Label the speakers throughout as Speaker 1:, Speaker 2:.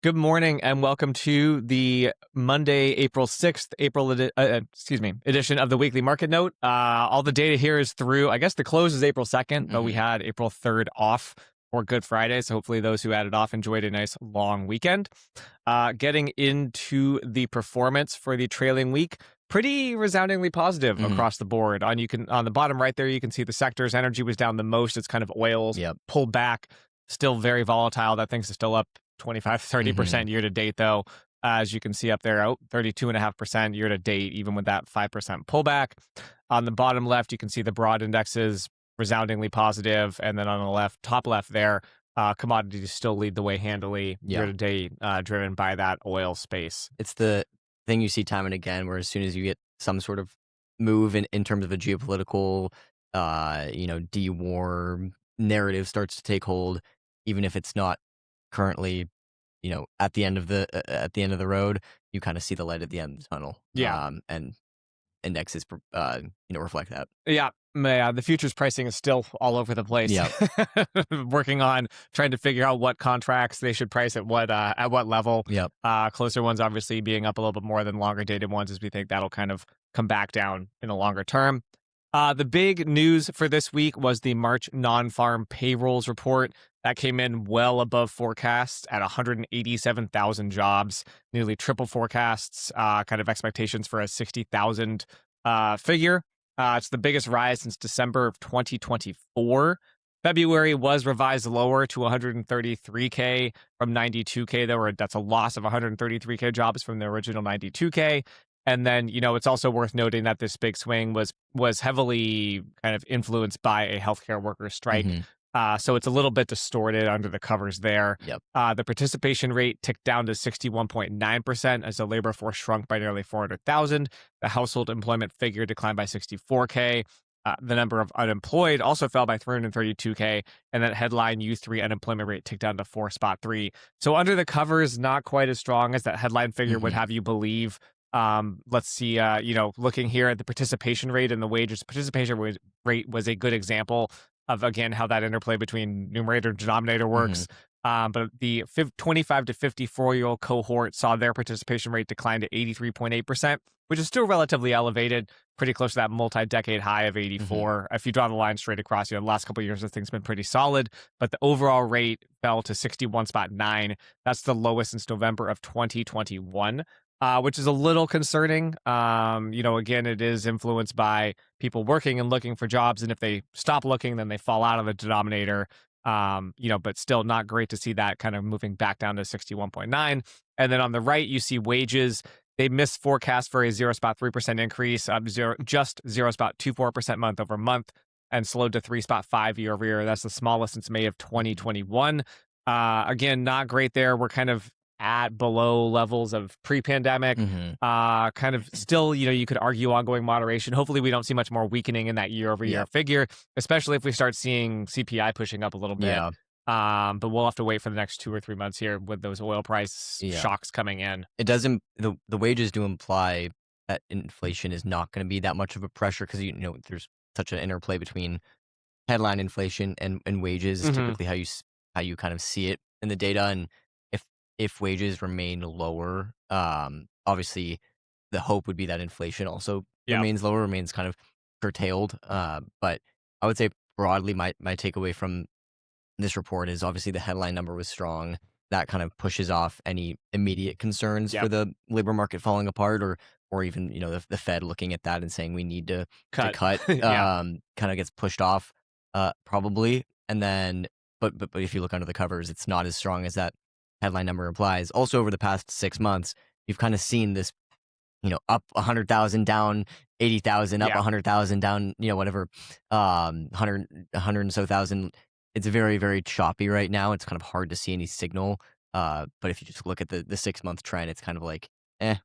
Speaker 1: Good morning and welcome to the Monday, April 6th, edition of the Weekly Market Note. All the data here is through, I guess the close is April 2nd, but we had April 3rd off for Good Friday. So hopefully those who had it off enjoyed a nice long weekend. Getting into the performance for the trailing week, pretty resoundingly positive across the board. On the bottom right there, you can see the sectors. Energy was down the most. It's kind of oils pulled back, still very volatile. That thing's still up 25-30% year to date, though. As you can see up there, 32.5% year to date, even with that 5% pullback. On the bottom left, you can see the broad indexes resoundingly positive, and then on the top left there, commodities still lead the way handily year to date, driven by that oil space.
Speaker 2: It's the thing you see time and again, where as soon as you get some sort of move in terms of a geopolitical, de-war narrative starts to take hold, even if it's not currently, at the end of the road, you kind of see the light at the end of the tunnel. And indexes, reflect that.
Speaker 1: Yeah, the futures pricing is still all over the place. Working on trying to figure out what contracts they should price at what level. Closer ones obviously being up a little bit more than longer dated ones, as we think that'll kind of come back down in the longer term. The big news for this week was the March non-farm payrolls report. That came in well above forecasts at 187,000 jobs, nearly triple forecasts, kind of expectations for a 60,000 figure. It's the biggest rise since December of 2024. February was revised lower to 133K from 92K. That's a loss of 133K jobs from the original 92K. And then, it's also worth noting that this big swing was heavily kind of influenced by a healthcare workers strike. So it's a little bit distorted under the covers there. The participation rate ticked down to 61.9% as the labor force shrunk by nearly 400,000. The household employment figure declined by 64K. The number of unemployed also fell by 332K, and that headline U3 unemployment rate ticked down to 4.3. So under the covers, not quite as strong as that headline figure would have you believe. Let's see, looking here at the participation rate and the wages, participation rate was a good example of, again, how that interplay between numerator and denominator works. But the 25 to 54-year-old cohort saw their participation rate decline to 83.8%, which is still relatively elevated, pretty close to that multi-decade high of 84. If you draw the line straight across, the last couple of years, the thing's been pretty solid, but the overall rate fell to 61.9. That's the lowest since November of 2021. Which is a little concerning. Again, it is influenced by people working and looking for jobs. And if they stop looking, then they fall out of the denominator. But still not great to see that kind of moving back down to 61.9. And then on the right, you see wages. They missed forecast for a 0.3% increase, just 0.24% month over month, and slowed to 3.5 year over year. That's the smallest since May of 2021. Again, not great there. We're kind of at below levels of pre-pandemic, kind of still, you could argue ongoing moderation. Hopefully we don't see much more weakening in that year-over-year figure, especially if we start seeing CPI pushing up a little bit. But we'll have to wait for the next 2 or 3 months here with those oil price shocks coming in.
Speaker 2: It doesn't, the wages do imply that inflation is not going to be that much of a pressure because, there's such an interplay between headline inflation and wages, typically how you kind of see it in the data. And if wages remain lower, obviously the hope would be that inflation also remains lower, remains kind of curtailed. But I would say broadly, my takeaway from this report is obviously the headline number was strong. That kind of pushes off any immediate concerns for the labor market falling apart, or even the Fed looking at that and saying we need to cut. Kind of gets pushed off probably. And then, but if you look under the covers, it's not as strong as that headline number implies. Also, over the past 6 months, you've kind of seen this, up 100,000, down 80,000, up 100,000, down, whatever, 100 and so thousand. It's very, very choppy right now. It's kind of hard to see any signal. But if you just look at the 6-month trend, it's kind of like,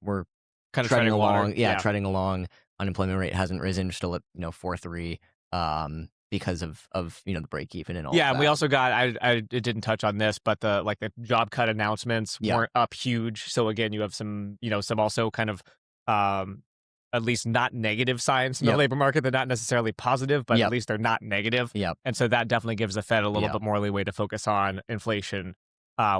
Speaker 2: we're
Speaker 1: kind of
Speaker 2: treading along. Treading along. Unemployment rate hasn't risen, still at 4.3. Because of the break even and all.
Speaker 1: Yeah, and we also got I didn't touch on this, but the job cut announcements weren't up huge. So again, you have some some also kind of at least not negative signs in the labor market. They're not necessarily positive, but at least they're not negative. And so that definitely gives the Fed a little bit more leeway to focus on inflation.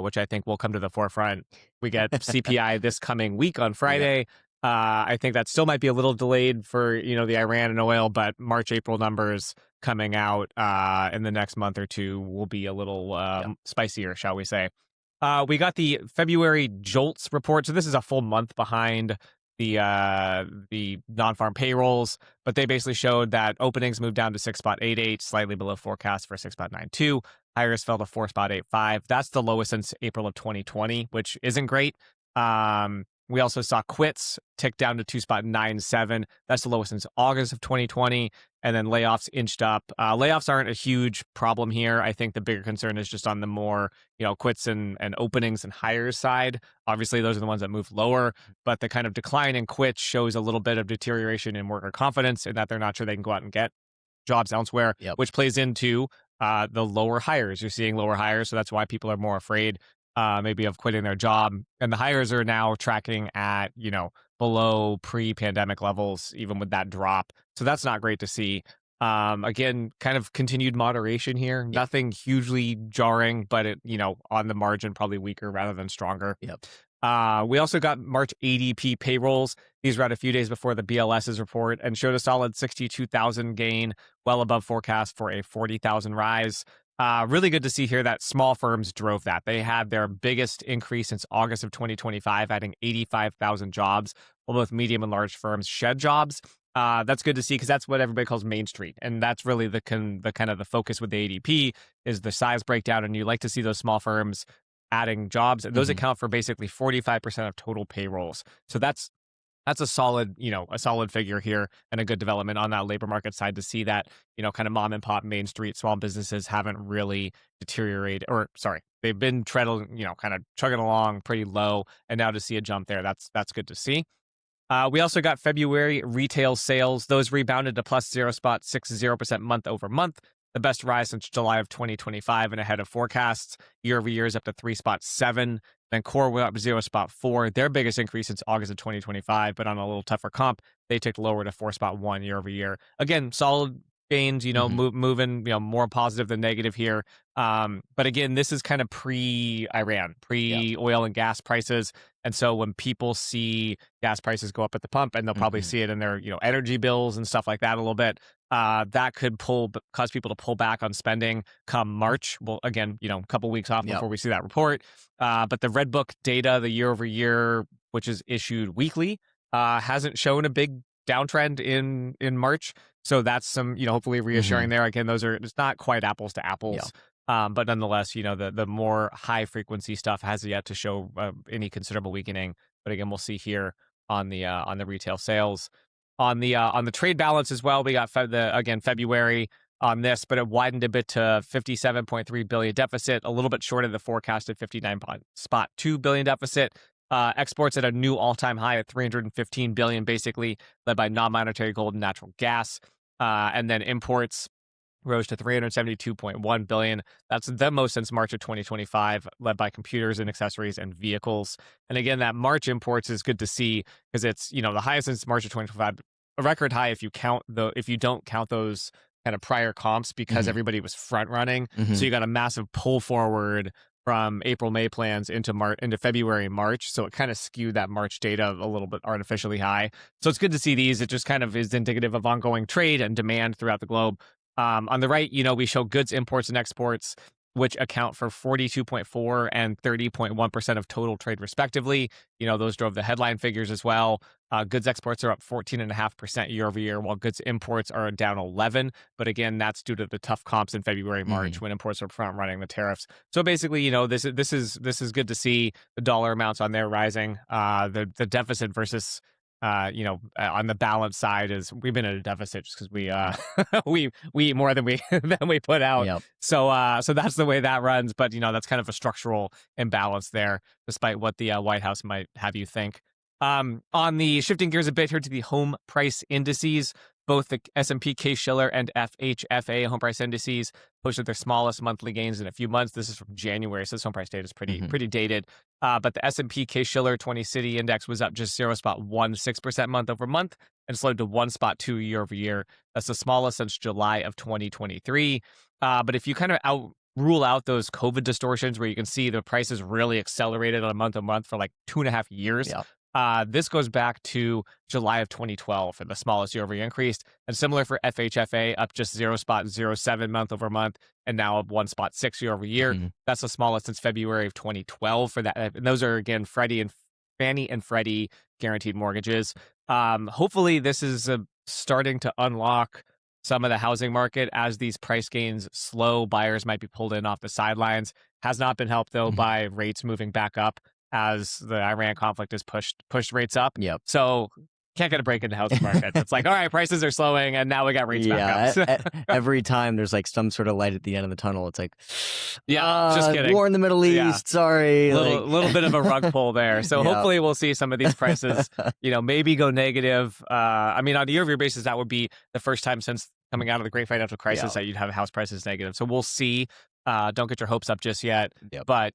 Speaker 1: which I think will come to the forefront. We get CPI this coming week on Friday. I think that still might be a little delayed for, the Iran and oil, but March, April numbers coming out in the next month or two will be a little spicier, shall we say. We got the February JOLTS report. So this is a full month behind the non-farm payrolls, but they basically showed that openings moved down to 6.88, slightly below forecast for 6.92. Hires fell to 4.85. That's the lowest since April of 2020, which isn't great. We also saw quits tick down to 2.97. That's the lowest since August of 2020. And then layoffs inched up. Layoffs aren't a huge problem here. I think the bigger concern is just on the more, quits and openings and hires side. Obviously, those are the ones that move lower. But the kind of decline in quits shows a little bit of deterioration in worker confidence and that they're not sure they can go out and get jobs elsewhere, which plays into the lower hires. You're seeing lower hires, so that's why people are more afraid maybe of quitting their job. And the hires are now tracking at, below pre-pandemic levels, even with that drop. So that's not great to see. Again, kind of continued moderation here. Nothing hugely jarring, but it, on the margin, probably weaker rather than stronger. We also got March ADP payrolls. These were out a few days before the BLS's report and showed a solid 62,000 gain, well above forecast for a 40,000 rise. Really good to see here that small firms drove that. They had their biggest increase since August of 2025, adding 85,000 jobs, while both medium and large firms shed jobs. That's good to see because that's what everybody calls Main Street. And that's really the kind of the focus with the ADP is the size breakdown. And you like to see those small firms adding jobs. And those account for basically 45% of total payrolls. So that's a solid, a solid figure here and a good development on that labor market side to see that, kind of mom and pop Main Street small businesses haven't really deteriorated, they've been treading, kind of chugging along pretty low. And now to see a jump there, that's good to see. We also got February retail sales. Those rebounded to plus 0.60% month over month. The best rise since July of 2025 and ahead of forecasts. Year over year is up to 3.7. Then core went up 0.4. Their biggest increase since August of 2025, but on a little tougher comp, they ticked lower to 4.1 year over year. Again, solid gains, moving, more positive than negative here. But again, this is kind of pre-Iran, pre-oil and gas prices. And so when people see gas prices go up at the pump, and they'll probably see it in their, energy bills and stuff like that a little bit, that could cause people to pull back on spending come March. Well, again, a couple weeks off before we see that report. But the Red Book data, the year over year, which is issued weekly, hasn't shown a big downtrend in March. So that's some, hopefully reassuring there. Again, it's not quite apples to apples. But nonetheless, the more high frequency stuff has yet to show any considerable weakening. But again, we'll see here on the retail sales. On the trade balance as well, we got February on this, but it widened a bit to 57.3 billion deficit, a little bit short of the forecasted 59.2 billion deficit. Exports at a new all-time high at 315 billion, basically led by non-monetary gold and natural gas. And then imports rose to 372.1 billion. That's the most since March of 2025, led by computers and accessories and vehicles. And again, that March imports is good to see because it's, the highest since March of 2025, a record high if you don't count those kind of prior comps because everybody was front running. So you got a massive pull forward from April, May plans into February, March. So it kind of skewed that March data a little bit artificially high. So it's good to see these. It just kind of is indicative of ongoing trade and demand throughout the globe. On the right, we show goods imports and exports, which account for 42.4 and 30.1% of total trade, respectively. Those drove the headline figures as well. Goods exports are up 14.5% year over year, while goods imports are down 11. But again, that's due to the tough comps in February, March when imports are front running the tariffs. So basically, this is good to see the dollar amounts on there rising. The deficit versus on the balance side is we've been at a deficit just because we eat more than we put out. So that's the way that runs. But that's kind of a structural imbalance there, despite what the White House might have you think. On the shifting gears a bit here to the home price indices, both the S&P Case-Shiller and FHFA home price indices posted their smallest monthly gains in a few months. This is from January, so this home price data is pretty dated. But the S&P Case-Shiller 20 City Index was up just 0.16% month over month and slowed to 1.2 year over year. That's the smallest since July of 2023. But if you kind of rule out those COVID distortions where you can see the prices really accelerated on a month-to-month for like 2.5 years. This goes back to July of 2012 for the smallest year-over-year increase. And similar for FHFA, up just 0.07 month-over-month, and now up 1.6 year-over-year. That's the smallest since February of 2012 for that. And those are, again, Fannie and Freddie guaranteed mortgages. Hopefully, this is starting to unlock some of the housing market as these price gains slow. Buyers might be pulled in off the sidelines. Has not been helped, though, by rates moving back up as the Iran conflict has pushed rates up. So can't get a break in the housing market. It's like, all right, prices are slowing, and now we got rates back up.
Speaker 2: Every time there's like some sort of light at the end of the tunnel, it's like,
Speaker 1: just kidding.
Speaker 2: War in the Middle East. Sorry,
Speaker 1: little bit of a rug pull there. So hopefully we'll see some of these prices, maybe go negative. I mean, on a year-over-year basis, that would be the first time since coming out of the Great Financial Crisis that you'd have house prices negative. So we'll see. Don't get your hopes up just yet. But,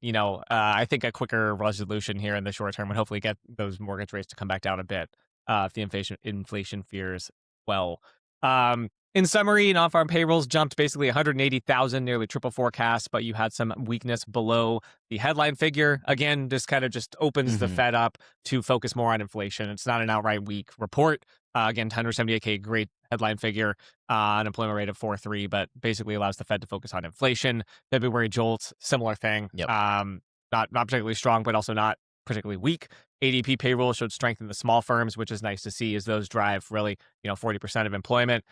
Speaker 1: I think a quicker resolution here in the short term would hopefully get those mortgage rates to come back down a bit if the inflation fears well. In summary, non-farm payrolls jumped basically 180,000, nearly triple forecast, but you had some weakness below the headline figure. Again, this kind of just opens the Fed up to focus more on inflation. It's not an outright weak report. Again, 178K, great headline figure, unemployment rate of 4.3, but basically allows the Fed to focus on inflation. February jolts, similar thing. Not particularly strong, but also not particularly weak. ADP payroll showed strength in the small firms, which is nice to see as those drive really, 40% of employment.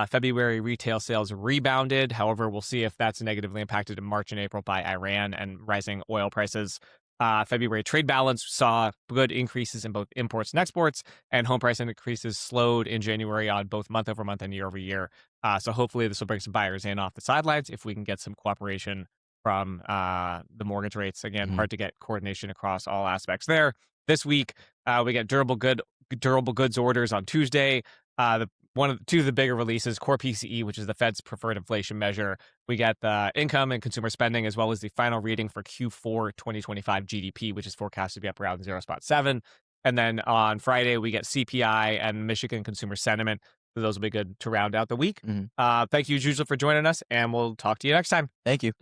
Speaker 1: February retail sales rebounded. However, we'll see if that's negatively impacted in March and April by Iran and rising oil prices. February trade balance saw good increases in both imports and exports, and home price increases slowed in January on both month-over-month and year-over-year. So hopefully this will bring some buyers in off the sidelines if we can get some cooperation from the mortgage rates. Again, hard to get coordination across all aspects there. This week, we get durable goods orders on Tuesday. Two of the bigger releases, core PCE, which is the Fed's preferred inflation measure. We get the income and consumer spending, as well as the final reading for Q4 2025 GDP, which is forecast to be up around 0.7. And then on Friday, we get CPI and Michigan consumer sentiment. So those will be good to round out the week. Thank you, as usual, for joining us, and we'll talk to you next time.
Speaker 2: Thank you.